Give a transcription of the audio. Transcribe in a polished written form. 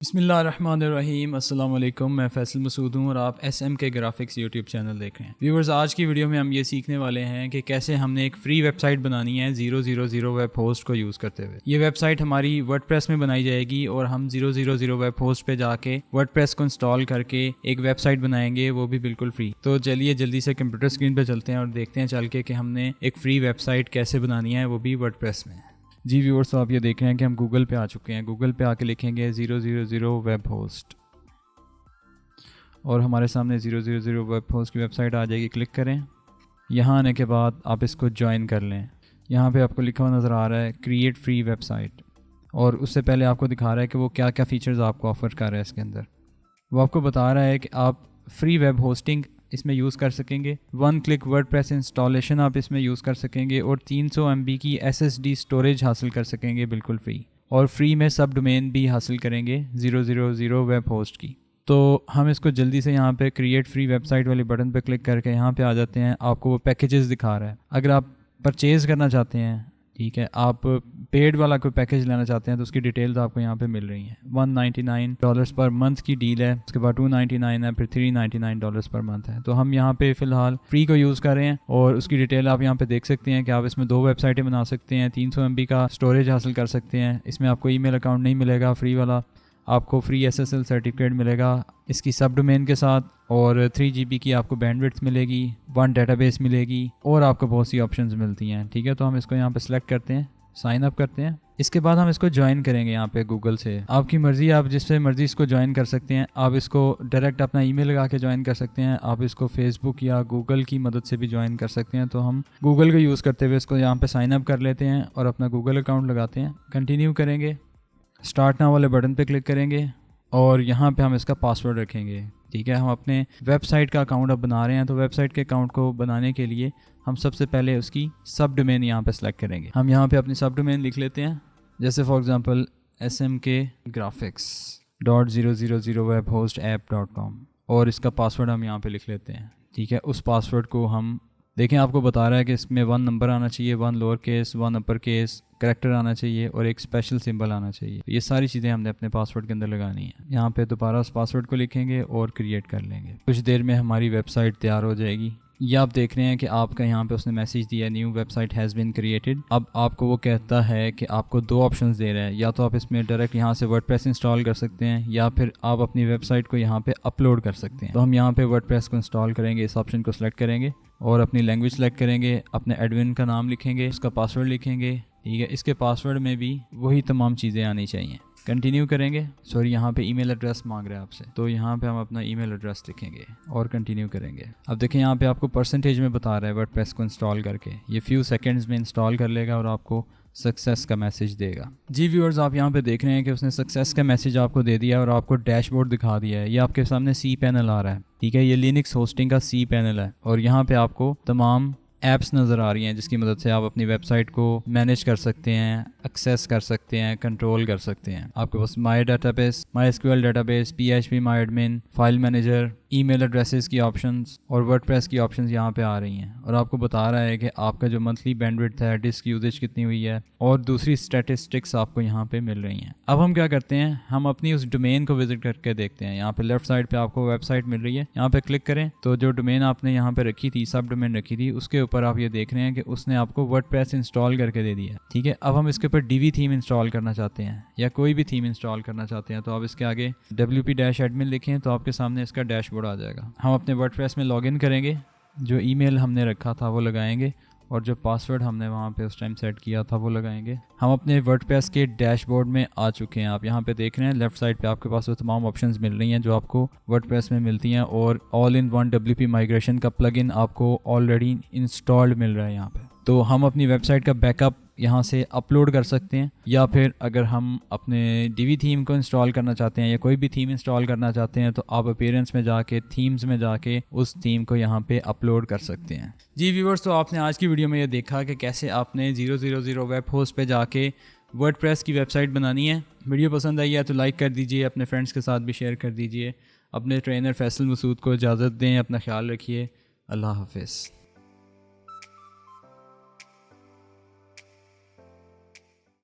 बिस्मिल्लाहिर्रहमानिर्रहीम अस्सलाम वालेकुम। मैं फैसल मसूद हूँ और आप SMK ग्राफिक्स यूट्यूब चैनल देख रहे हैं। व्यूवर्स, आज की वीडियो में हम ये सीखने वाले हैं कि कैसे हमने एक फ्री वेबसाइट बनानी है 000 वेब होस्ट को यूज़ करते हुए। ये वेबसाइट हमारी वर्डप्रेस में बनाई जाएगी और हम 000 वेब होस्ट पे जाके वर्डप्रेस को इंस्टॉल करके एक वेबसाइट बनाएंगे, वो भी बिल्कुल फ्री। तो चलिए जल्दी से कंप्यूटर स्क्रीन पर चलते हैं और देखते हैं चल के कि हमने एक फ्री वेबसाइट कैसे बनानी है, वो भी वर्डप्रेस में। जी व्यूअर्स, तो आप ये देख रहे हैं कि हम गूगल पे आ चुके हैं। गूगल पे आके लिखेंगे 000 वेब होस्ट और हमारे सामने 000 वेब होस्ट की वेबसाइट आ जाएगी। क्लिक करें। यहाँ आने के बाद आप इसको ज्वाइन कर लें। यहाँ पे आपको लिखा हुआ नज़र आ रहा है क्रिएट फ्री वेबसाइट, और उससे पहले आपको दिखा रहा है कि वो क्या क्या फ़ीचर्स आपको ऑफ़र कर रहा है इसके अंदर। वो आपको बता रहा है कि आप फ्री वेब होस्टिंग इसमें यूज़ कर सकेंगे, 1 क्लिक वर्डप्रेस इंस्टॉलेशन आप इसमें यूज़ कर सकेंगे और 300 MB की SSD स्टोरेज हासिल कर सकेंगे बिल्कुल फ्री, और फ्री में सब डोमेन भी हासिल करेंगे 000 वेब होस्ट की। तो हम इसको जल्दी से यहाँ पे क्रिएट फ्री वेबसाइट वाले बटन पे क्लिक करके यहाँ पे आ जाते हैं। आपको वो पैकेजेस दिखा रहा है। अगर आप परचेज़ करना चाहते हैं, ठीक है, आप पेड वाला कोई पैकेज लेना चाहते हैं तो उसकी डिटेल्स आपको यहाँ पे मिल रही हैं। $199 पर मंथ की डील है, उसके बाद $299 है, फिर $399 पर मंथ है। तो हम यहाँ पे फ़िलहाल फ्री को यूज़ कर रहे हैं और उसकी डिटेल आप यहाँ पे देख सकते हैं कि आप इसमें 2 वेबसाइटें बना सकते हैं, 300 MB का स्टोरेज हासिल कर सकते हैं। इसमें आपको ईमेल अकाउंट नहीं मिलेगा फ्री वाला, आपको फ्री SSL सर्टिफिकेट मिलेगा इसकी सब डोमेन के साथ, और 3 GB की आपको बैंडविड्थ मिलेगी, 1 डेटाबेस मिलेगी, और आपको बहुत सी ऑप्शंस मिलती हैं। ठीक है, तो हम इसको यहाँ पे सिलेक्ट करते हैं, साइन अप करते हैं। इसके बाद हम इसको ज्वाइन करेंगे यहाँ पे गूगल से। आपकी मर्ज़ी, आप जिससे मर्ज़ी इसको ज्वाइन कर सकते हैं। आप इसको डायरेक्ट अपना ईमेल लगा के ज्वाइन कर सकते हैं, आप इसको फेसबुक या गूगल की मदद से भी ज्वाइन कर सकते हैं। तो हम गूगल को यूज़ करते हुए इसको यहाँ पे साइन अप कर लेते हैं और अपना गूगल अकाउंट लगाते हैं। कंटिन्यू करेंगे, स्टार्ट नाउ वाले बटन पे क्लिक करेंगे और यहाँ पे हम इसका पासवर्ड रखेंगे। ठीक है, हम अपने वेबसाइट का अकाउंट अब बना रहे हैं, तो वेबसाइट के अकाउंट को बनाने के लिए हम सबसे पहले उसकी सब डोमेन यहाँ पे सेलेक्ट करेंगे। हम यहाँ पे अपनी सब डोमेन लिख लेते हैं, जैसे फॉर एग्जांपल smkgraphics.000webhostapp.com, और इसका पासवर्ड हम यहाँ पे लिख लेते हैं। ठीक है, उस पासवर्ड को हम देखें, आपको बता रहा है कि इसमें 1 नंबर आना चाहिए, 1 lower case, 1 upper case, character आना चाहिए और एक स्पेशल सिंबल आना चाहिए। ये सारी चीज़ें हमने अपने पासवर्ड के अंदर लगानी है। यहाँ पे दोबारा उस पासवर्ड को लिखेंगे और क्रिएट कर लेंगे। कुछ देर में हमारी वेबसाइट तैयार हो जाएगी। ये आप देख रहे हैं कि आपका यहाँ पे उसने मैसेज दिया new website has been created. अब आपको वो कहता है कि आपको 2 ऑप्शंस दे रहा है, या तो आप इसमें डायरेक्ट यहाँ से वर्डप्रेस इंस्टॉल कर सकते हैं या फिर आप अपनी वेबसाइट को यहाँ पे अपलोड कर सकते हैं। तो हम यहाँ पे वर्डप्रेस को इंस्टॉल करेंगे, इस ऑप्शन को सिलेक्ट करेंगे और अपनी लैंग्वेज सेलेक्ट करेंगे, अपने एडमिन का नाम लिखेंगे, उसका पासवर्ड लिखेंगे। ठीक है, इसके पासवर्ड में भी वही तमाम चीज़ें आनी चाहिए। कंटिन्यू करेंगे। सॉरी, यहाँ पे ईमेल एड्रेस मांग रहा है आपसे, तो यहाँ पे हम अपना ईमेल एड्रेस लिखेंगे और कंटिन्यू करेंगे। अब देखें, यहाँ पे आपको परसेंटेज में बता रहा है वर्डप्रेस को इंस्टॉल करके। ये फ्यू सेकंड्स में इंस्टॉल कर लेगा और आपको सक्सेस का मैसेज देगा। जी व्यूअर्स, आप यहाँ पे देख रहे हैं कि उसने सक्सेस का मैसेज आपको दे दिया और आपको डैशबोर्ड दिखा दिया है। ये आपके सामने सी पैनल आ रहा है। ठीक है, ये लिनक्स होस्टिंग का सी पैनल है और यहाँ पे आपको तमाम ऐप्स नज़र आ रही हैं जिसकी मदद से आप अपनी वेबसाइट को मैनेज कर सकते हैं, एक्सेस कर सकते हैं, कंट्रोल कर सकते हैं। आपके पास my database, MySQL database, PHP my admin, file manager, email addresses की ऑप्शंस और वर्डप्रेस की ऑप्शंस यहाँ पे आ रही हैं, और आपको बता रहा है कि आपका जो मंथली बैंडविड्थ है, डिस्क यूजेज कितनी हुई है, और दूसरी स्टैटिस्टिक्स आपको यहाँ पे मिल रही हैं। अब हम क्या करते हैं, हम अपनी उस डोमेन को विजिट करके देखते हैं। यहाँ पे लेफ्ट साइड पे आपको वेबसाइट मिल रही है, यहाँ पे क्लिक करें तो जो डोमेन आपने यहाँ पे रखी थी, सब डोमेन रखी थी, उसके ऊपर आप ये देख रहे हैं कि उसने आपको वर्डप्रेस इंस्टॉल करके दे दिया है। ठीक है, अब हम इसके ऊपर DV थीम इंस्टॉल करना चाहते हैं या कोई भी थीम इंस्टॉल करना चाहते हैं, तो आप इसके आगे WP-admin लिखें तो आपके सामने इसका डैशबोर्ड आ जाएगा। हम अपने वर्डप्रेस में लॉगिन करेंगे, जो ईमेल हमने रखा था वो लगाएंगे और जो पासवर्ड हमने वहाँ पे उस टाइम सेट किया था वो लगाएंगे। हम अपने वर्डप्रेस के डैशबोर्ड में आ चुके हैं। आप यहाँ पे देख रहे हैं लेफ्ट साइड पे आपके पास वो तमाम ऑप्शंस मिल रही हैं जो आपको वर्डप्रेस में मिलती हैं, और all in one WP migration का प्लगइन आपको ऑलरेडी इंस्टॉल्ड मिल रहा है यहाँ पे। तो हम अपनी वेबसाइट का बैकअप यहाँ से अपलोड कर सकते हैं, या फिर अगर हम अपने DV थीम को इंस्टॉल करना चाहते हैं या कोई भी थीम इंस्टॉल करना चाहते हैं तो आप अपीयरेंस में जाके, थीम्स में जाके उस थीम को यहाँ पे अपलोड कर सकते हैं। जी व्यूअर्स, तो आपने आज की वीडियो में ये देखा कि कैसे आपने 000 वेब होस्ट पे जाके वर्डप्रेस की वेबसाइट बनानी है। वीडियो पसंद आई है तो लाइक कर दीजिए, अपने फ्रेंड्स के साथ भी शेयर कर दीजिए। अपने ट्रेनर फैसल मसूद को इजाज़त दें, अपना ख्याल रखिए। अल्लाह हाफिज़।